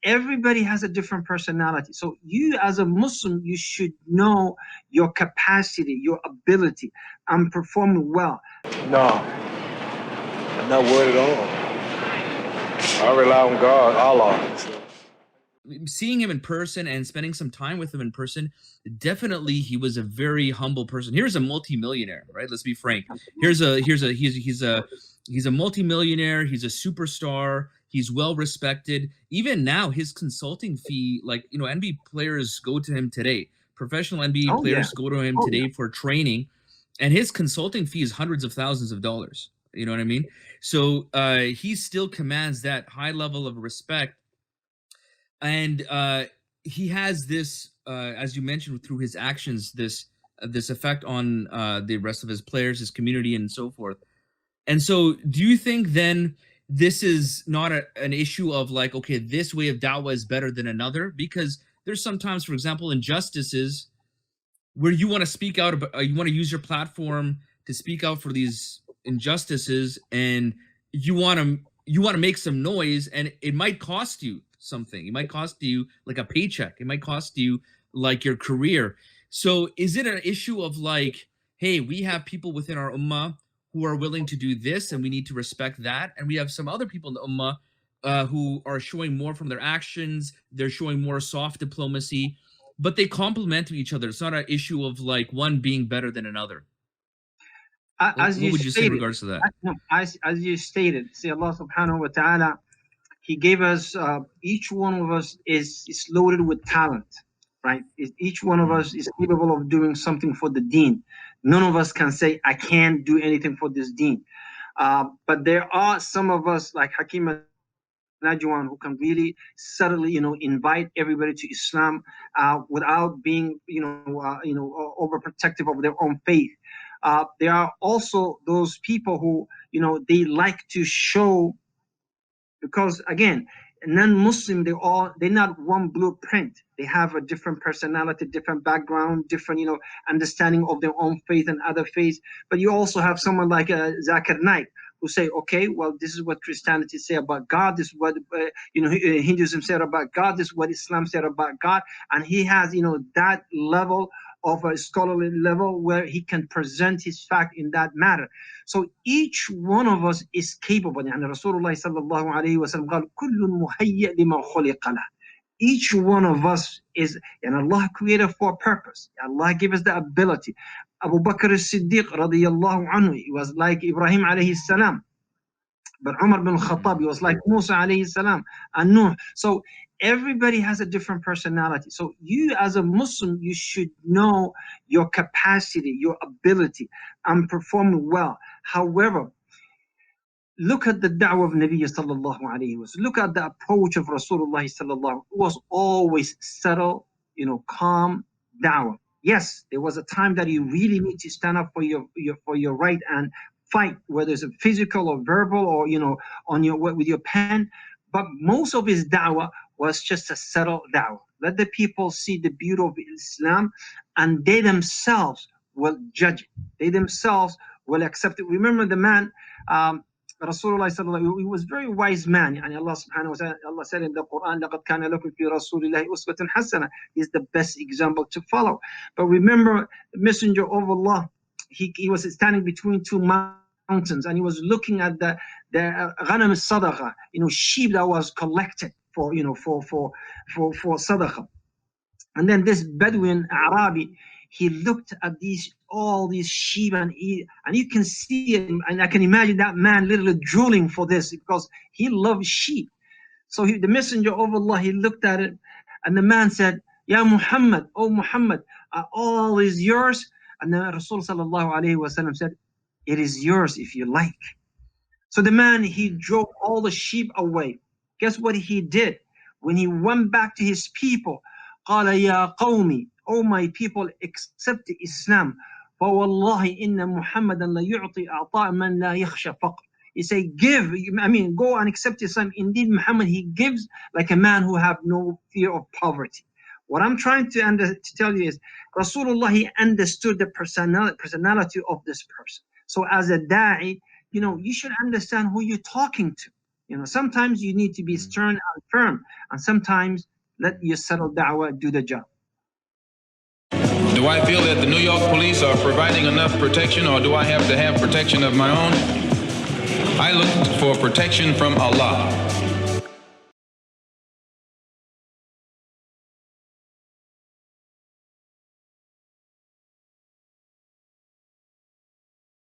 everybody has a different personality. So you as a Muslim, you should know your capacity, your ability. I'm performing well. No, I'm not worried at all. I rely on God, Allah. Seeing him in person and spending some time with him in person, definitely he was a very humble person. Here's a multimillionaire, right? Let's be frank. He's a multimillionaire. He's a superstar. He's well respected. Even now, his consulting fee, like, you know, NBA players go to him today. Professional NBA players go to him today for training, and his consulting fee is hundreds of thousands of dollars. You know what I mean? So he still commands that high level of respect. And he has this, as you mentioned, through his actions, this effect on the rest of his players, his community, and so forth. And so, do you think then this is not an issue of like, okay, this way of da'wah is better than another? Because there's sometimes, for example, injustices where you want to speak out about, you want to use your platform to speak out for these injustices, and you want to make some noise, and it might cost you something. It might cost you like a paycheck. It might cost you like your career. So is it an issue of like, hey, we have people within our ummah who are willing to do this, and we need to respect that, and we have some other people in the ummah who are showing more from their actions, they're showing more soft diplomacy, but they complement each other. It's not an issue of like one being better than another. What would you say in regards to that? As you stated, see, Allah subhanahu wa ta'ala, He gave us, each one of us is loaded with talent, right? Each one of us is capable of doing something for the deen. None of us can say, I can't do anything for this deen. But there are some of us, like Hakim Najwan, who can really subtly, invite everybody to Islam without being, overprotective of their own faith. There are also those people who, they like to show, because again, non-Muslim, they're not one blueprint. They have a different personality, different background, different understanding of their own faith and other faiths. But you also have someone like Zakir Naik, who say, okay, well, this is what Christianity say about God. This is what Hinduism said about God. This is what Islam said about God. And he has that level of a scholarly level where he can present his fact in that matter. So each one of us is capable. And Rasulullah sallallahu alayhi wa sallam قال كل مهيئ لما خلق له. Each one of us is, and Allah created for a purpose. Allah gave us the ability. Abu Bakr as-Siddiq radiyallahu anhu, he was like Ibrahim alayhi salam. But Umar bin Khattab, he was like Musa alayhi salam and Nuh. So everybody has a different personality. So you as a Muslim, you should know your capacity, your ability. I'm performing well. However, look at the da'wah of Nabi sallallahu alayhi wa sallam. Look at the approach of Rasulullah sallallahu. It was always subtle, calm da'wah. Yes, there was a time that you really need to stand up for your right and fight, whether it's physical or verbal or on with your pen. But most of his da'wah was just a subtle da'wah. Let the people see the beauty of Islam, and they themselves will judge it. They themselves will accept it. Remember the man, Rasulullah sallallahu alaihi wasallam, he was a very wise man. And Allah subhanahu wa ta'ala, Allah said in the Quran, لَقَدْ كَانَ لَكُمْ فِي رَسُولِ اللَّهِ أُسْوَةٌ حَسَنَةٌ. He's the best example to follow. But remember, the Messenger of Allah, he was standing between two mountains, and he was looking at the ghanam al-sadaqa, sheep that was collected for sadaqa. And then this Bedouin Arabi, he looked at all these sheep, and you can see it, and I can imagine that man literally drooling for this because he loved sheep. So the Messenger of Allah, he looked at it, and the man said, Ya Muhammad, oh Muhammad, are all is yours? And the Rasul sallallahu alayhi wa sallam said, it is yours if you like. So the man, he drove all the sheep away. Guess what he did? When he went back to his people, قال يا قومي, oh my people, accept Islam. فوالله إن محمدا لا يعطي أعطاء من لا يخشى فقر. He said, go and accept Islam. Indeed, Muhammad, he gives like a man who have no fear of poverty. What I'm trying to tell you is, Rasulullah, he understood the personality of this person. So as a da'i, you should understand who you're talking to. sometimes you need to be stern and firm, and sometimes let your settle da'wah do the job. Do I feel that the New York police are providing enough protection, or do I have to have protection of my own? I look for protection from Allah.